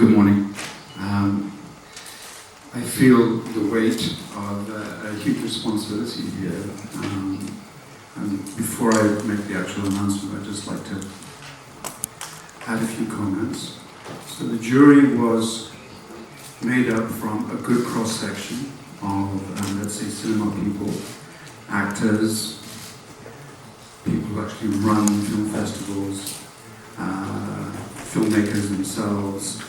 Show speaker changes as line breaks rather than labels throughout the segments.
Good morning. I feel the weight of a huge responsibility here. And before I make the actual announcement, I'd just like to add a few comments. So the jury was made up from a good cross-section of, let's say, cinema people, actors, people who actually run film festivals, filmmakers themselves,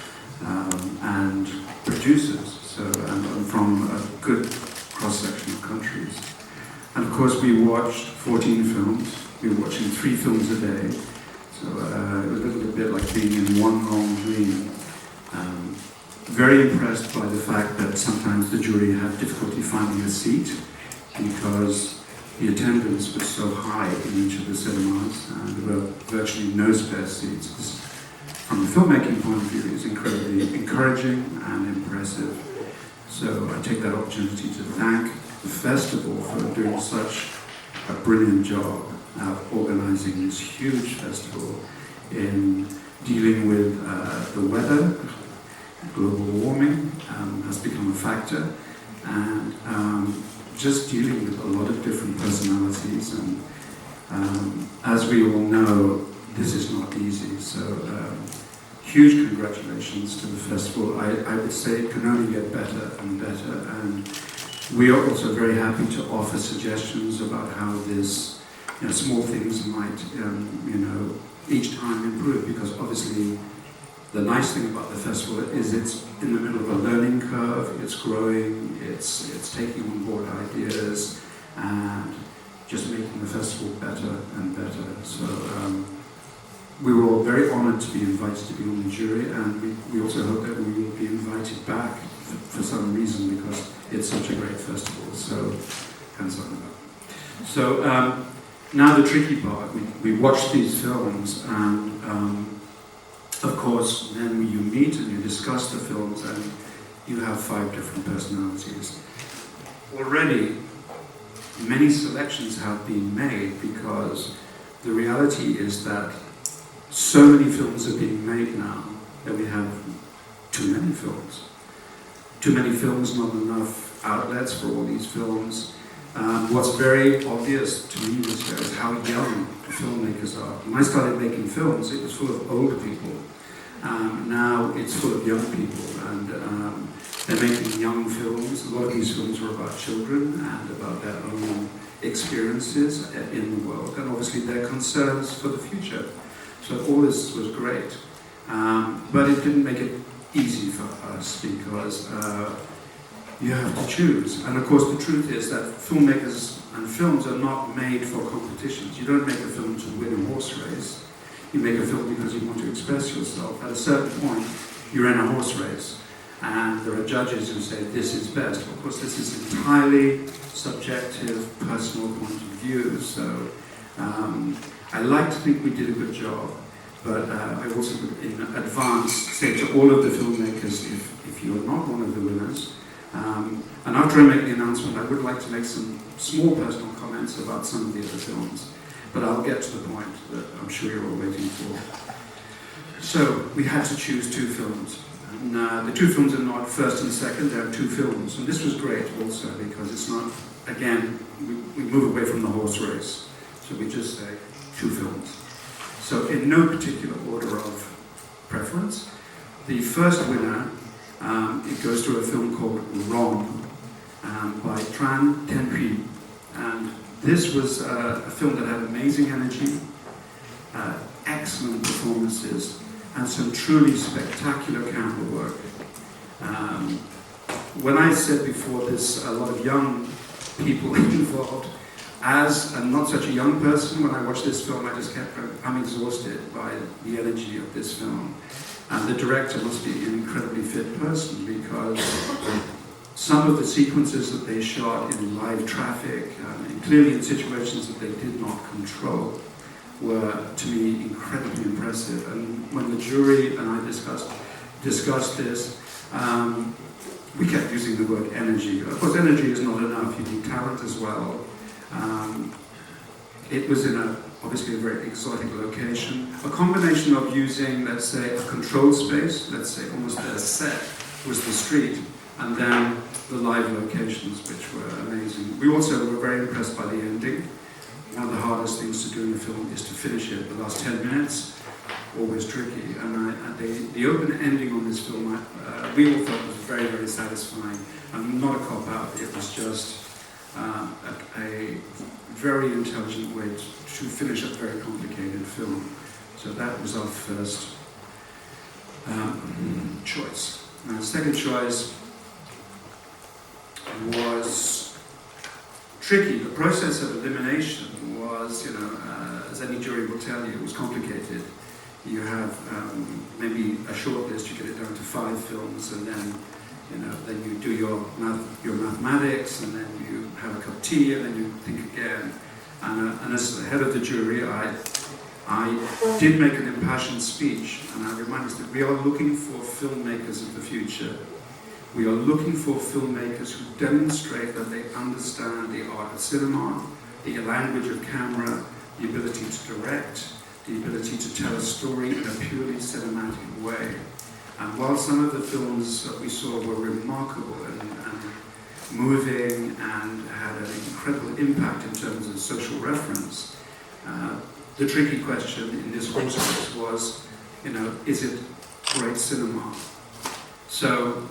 and producers, and from a good cross-section of countries. And of course we watched 14 films. We were watching 3 films a day, so it was a little bit like being in one long dream. Very impressed by the fact that sometimes the jury had difficulty finding a seat because the attendance was so high in each of the cinemas, and there were virtually no spare seats. This, from a filmmaking point of view, is incredibly encouraging and impressive. So I take that opportunity to thank the festival for doing such a brilliant job of organizing this huge festival in dealing with the weather. Global warming has become a factor, and just dealing with a lot of different personalities. And as we all know, this is not easy. So huge congratulations to the festival. I would say it can only get better and better. And we are also very happy to offer suggestions about how this, small things might, each time improve, because obviously the nice thing about the festival is it's in the middle of a learning curve, it's growing, it's taking on board ideas, and just making the festival better and better. So we were all very honored to be invited to be on the jury, and we also hope that we will be invited back for some reason, because it's such a great festival. So, now the tricky part. We watched these films, and of course, then you meet and you discuss the films, and you have 5 different personalities. Already, many selections have been made, because the reality is that so many films are being made now that we have too many films. Too many films, not enough outlets for all these films. What's very obvious to me this year is how young the filmmakers are. When I started making films, it was full of older people. Now it's full of young people, and they're making young films. A lot of these films are about children and about their own experiences in the world, and obviously their concerns for the future. So all this was great, but it didn't make it easy for us, because you have to choose. And of course the truth is that filmmakers and films are not made for competitions. You don't make a film to win a horse race. You make a film because you want to express yourself. At a certain point, you're in a horse race, and there are judges who say this is best. Of course, this is entirely subjective, personal point of view. So I like to think we did a good job, but I also, in advance, say to all of the filmmakers, if you are not one of the winners, and after I make the announcement, I would like to make some small personal comments about some of the other films. But I'll get to the point that I'm sure you're all waiting for. So we had to choose 2 films. And the 2 films are not first and second, they're 2 films. And this was great also, because it's not, again, we move away from the horse race. So we just say 2 films. So in no particular order of preference, the first winner, it goes to a film called Rom, by Tran Tenpi. And this was a film that had amazing energy, excellent performances, and some truly spectacular camera work. When I said before, there's a lot of young people involved. As a not such a young person, when I watched this film, I just kept going, I'm exhausted by the energy of this film. And the director must be an incredibly fit person, because some of the sequences that they shot in live traffic, and clearly in situations that they did not control, were, to me, incredibly impressive. And when the jury and I discussed this, we kept using the word energy. Of course, energy is not enough. You need talent as well. It was in obviously a very exotic location. A combination of using, let's say, a controlled space, let's say almost a set was the street, and then the live locations, which were amazing. We also were very impressed by the ending. One of the hardest things to do in a film is to finish it. The last 10 minutes, always tricky. And the open ending on this film, we all thought was very, very satisfying. And not a cop-out, it was just a very intelligent way to finish a very complicated film. So that was our first choice. The second choice was tricky. The process of elimination was, as any jury will tell you, it was complicated. You have maybe a short list, you get it down to 5 films, and then then you do your mathematics, and then you have a cup of tea, and then you think again. And as the head of the jury, I did make an impassioned speech, and I remind us that we are looking for filmmakers of the future. We are looking for filmmakers who demonstrate that they understand the art of cinema, the language of camera, the ability to direct, the ability to tell a story in a purely cinematic way. And while some of the films that we saw were remarkable and moving and had an incredible impact in terms of social reference, the tricky question in this horse race was, is it great cinema? So,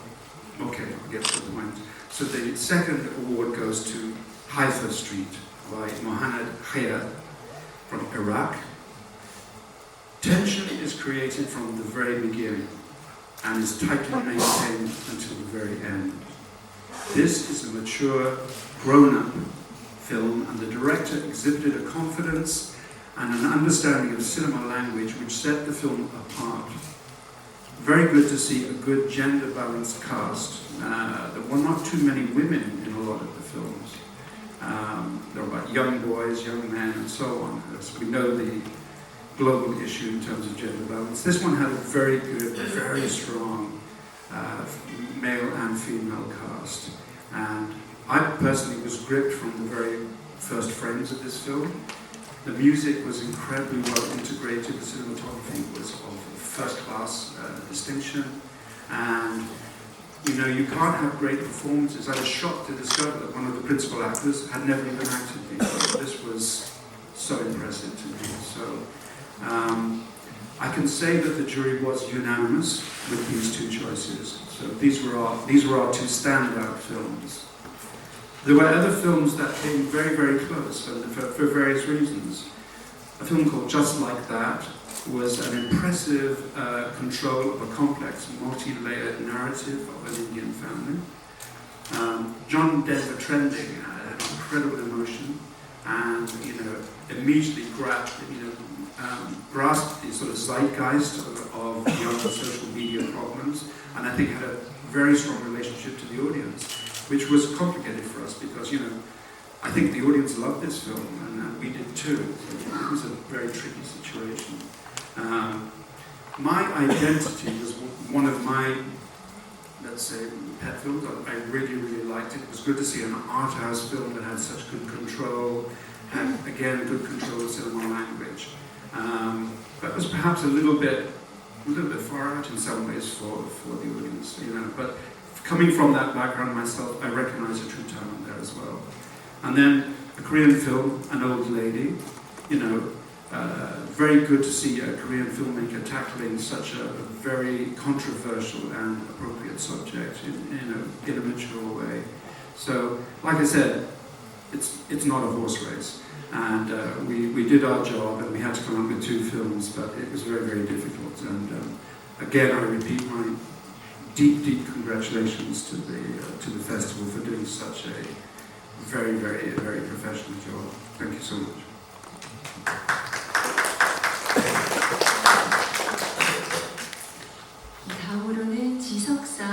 okay, I'll get to the point. So the second award goes to Haifa Street by Mohammad Khayyat from Iraq. Tension is created from the very beginning and is tightly maintained until the very end. This is a mature, grown-up film, and the director exhibited a confidence and an understanding of cinema language which set the film apart. Very good to see a good gender-balanced cast. There were not too many women in a lot of the films. There were about young boys, young men, and so on. As we know the global issue in terms of gender balance. This one had a very good, very strong male and female cast. And I personally was gripped from the very first frames of this film. The music was incredibly well integrated. The cinematography was of first-class distinction. And you can't have great performances. I was shocked to discover that one of the principal actors had never even acted before. This was so impressive to me. So I can say that the jury was unanimous with these two choices. So these were our two standout films. There were other films that came very, very close for various reasons. A film called Just Like That was an impressive control of a complex, multi-layered narrative of an Indian family. John Denver Trending had incredible emotion and immediately grasped the sort of zeitgeist of young social media problems, and I think had a very strong relationship to the audience, which was complicated for us because, I think the audience loved this film, and we did too. So it was a very tricky situation. My Identity was one of my, let's say, pet films. I really, really liked it. It was good to see an art house film that had such good control, and again, good control of cinema language. That was perhaps a little bit far out in some ways for the audience, But coming from that background myself, I recognize a true talent there as well. And then a Korean film, An Old Lady, very good to see a Korean filmmaker tackling such a very controversial and appropriate subject in a mature way. So, like I said, it's not a horse race. And we did our job, and we had to come up with 2 films, but it was very, very difficult. And again, I repeat my deep, deep congratulations to the festival for doing such a very, very, very professional job. Thank you so much.